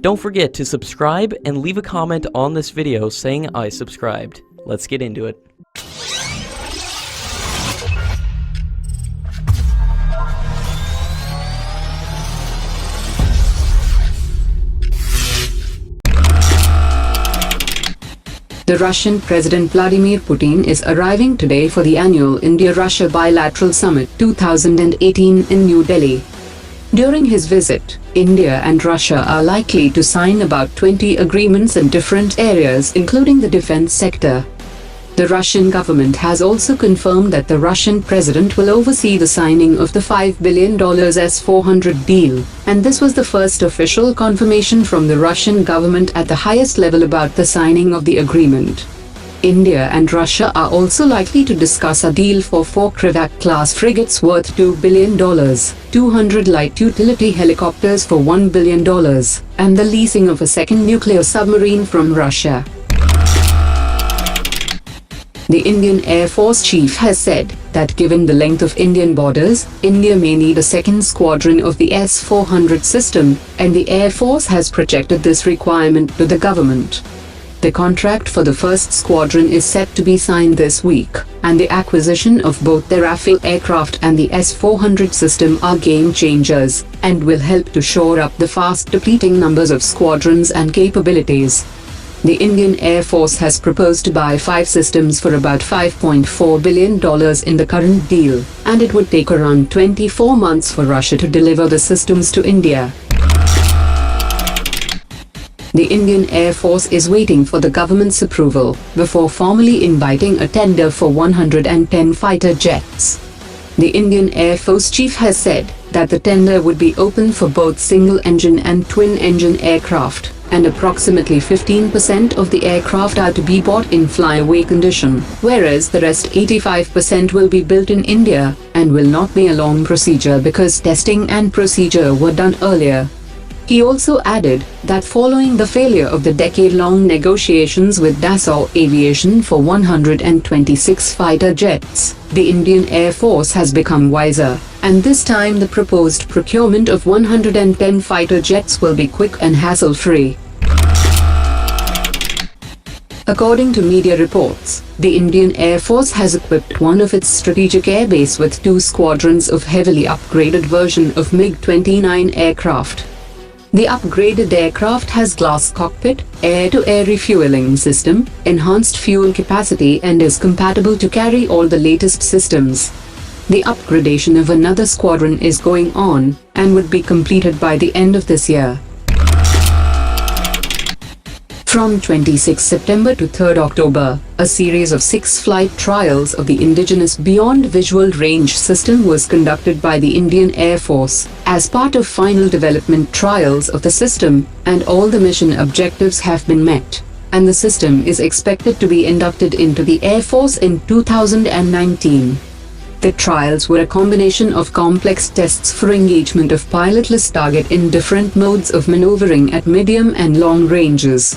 Don't forget to subscribe and leave a comment on this video saying I subscribed. Let's get into it. The Russian President Vladimir Putin is arriving today for the annual India-Russia Bilateral Summit 2018 in New Delhi. During his visit, India and Russia are likely to sign about 20 agreements in different areas including the defense sector. The Russian government has also confirmed that the Russian president will oversee the signing of the $5 billion S400 deal, and this was the first official confirmation from the Russian government at the highest level about the signing of the agreement. India and Russia are also likely to discuss a deal for 4 Krivat-class frigates worth $2 billion, 200 light utility helicopters for $1 billion, and the leasing of a second nuclear submarine from Russia. The Indian Air Force chief has said that given the length of Indian borders, India may need a second squadron of the S400 system, and the Air Force has projected this requirement to the government. The contract for the first squadron is set to be signed this week, and the acquisition of both the Rafale aircraft and the S400 system are game changers, and will help to shore up the fast depleting numbers of squadrons and capabilities. The Indian Air Force has proposed to buy 5 systems for about $5.4 billion in the current deal, and it would take around 24 months for Russia to deliver the systems to India. The Indian Air Force is waiting for the government's approval before formally inviting a tender for 110 fighter jets. The Indian Air Force chief has said that the tender would be open for both single-engine and twin-engine aircraft, and approximately 15% of the aircraft are to be bought in flyaway condition, whereas the rest 85% will be built in India, and will not be a long procedure because testing and procedure were done earlier. He also added that following the failure of the decade-long negotiations with Dassault Aviation for 126 fighter jets, the Indian Air Force has become wiser, and this time the proposed procurement of 110 fighter jets will be quick and hassle-free. According to media reports, the Indian Air Force has equipped one of its strategic airbase with 2 squadrons of heavily upgraded version of Mig-29 aircraft. The upgraded aircraft has glass cockpit, air-to-air refueling system, enhanced fuel capacity and is compatible to carry all the latest systems. The upgradation of another squadron is going on, and would be completed by the end of this year. From 26 September to 3 October, a series of 6 flight trials of the indigenous Beyond Visual Range system was conducted by the Indian Air Force, as part of final development trials of the system, and all the mission objectives have been met, and the system is expected to be inducted into the Air Force in 2019. The trials were a combination of complex tests for engagement of pilotless target in different modes of maneuvering at medium and long ranges.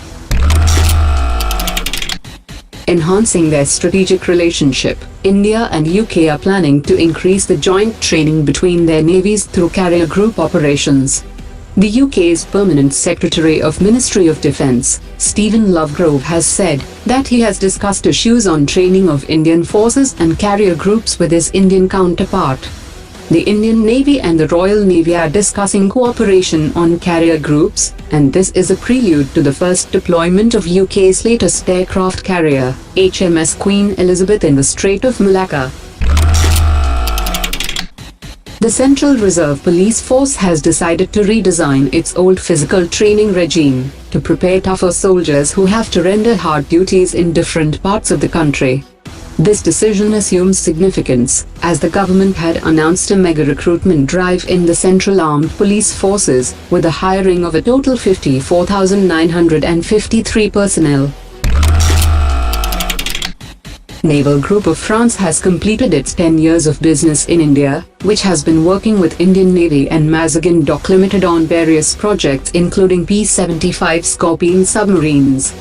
Enhancing their strategic relationship, India and UK are planning to increase the joint training between their navies through carrier group operations. The UK's Permanent Secretary of Ministry of Defence, Stephen Lovegrove, has said that he has discussed issues on training of Indian forces and carrier groups with his Indian counterpart. The Indian Navy and the Royal Navy are discussing cooperation on carrier groups, and this is a prelude to the first deployment of UK's latest aircraft carrier, HMS Queen Elizabeth, in the Strait of Malacca. The Central Reserve Police Force has decided to redesign its old physical training regime to prepare tougher soldiers who have to render hard duties in different parts of the country. This decision assumes significance, as the government had announced a mega recruitment drive in the Central Armed Police Forces, with the hiring of a total 54,953 personnel. Naval Group of France has completed its 10 years of business in India, which has been working with Indian Navy and Mazagon Dock Limited on various projects including P-75 Scorpion submarines.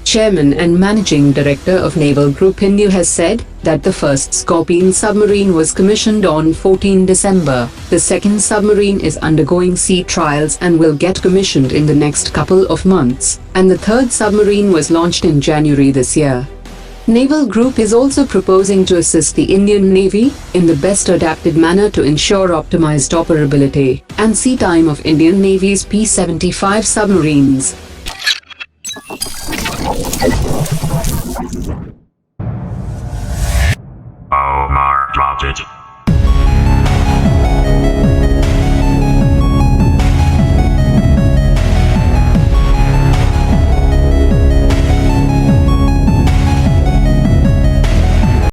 Chairman and Managing Director of Naval Group India has said that the first Scorpion submarine was commissioned on 14 December. The second submarine is undergoing sea trials and will get commissioned in the next couple of months, and the third submarine was launched in January this year. Naval Group is also proposing to assist the Indian Navy in the best adapted manner to ensure optimized operability and sea time of Indian Navy's P-75 submarines.